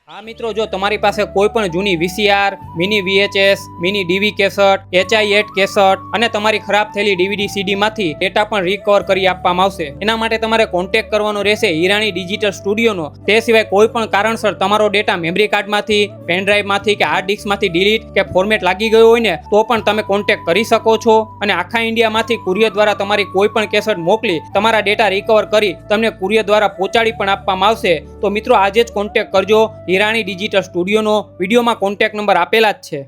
હા મિત્રો, જો તમારી પાસે કોઈ પણ જૂની VCR, mini VHS, mini DV cassette, HI8 cassette અને તમારી ખરાબ થયેલી DVD CD માંથી ડેટા પણ રિકવર કરી આપવામાં આવશે. એના માટે તમારે કોન્ટેક્ટ કરવાનો રહેશે હિરાણી ડિજિટલ સ્ટુડિયોનો. તે સિવાય કોઈ પણ કારણસર તમારો ડેટા મેમરી કાર્ડમાંથી, પેન ડ્રાઈવમાંથી કે હાર્ડ ડિસ્કમાંથી ડિલીટ કે ફોર્મેટ લાગી ગયો હોય ને તો પણ તમે કોન્ટેક્ટ કરી શકો છો. અને આખા ઇન્ડિયામાંથી કુરિયર દ્વારા તમારી કોઈ પણ કેસેટ મોકલી તમારા ડેટા રિકવર કરી તમને કુરિયર દ્વારા પહોંચાડી પણ આપવામાં આવશે. તો મિત્રો આજે જ કોન્ટેક્ટ કરજો હિરાણી ડિજિટલ સ્ટુડિયોનો. વિડીયોમાં કોન્ટેક્ટ નંબર આપેલા જ છે.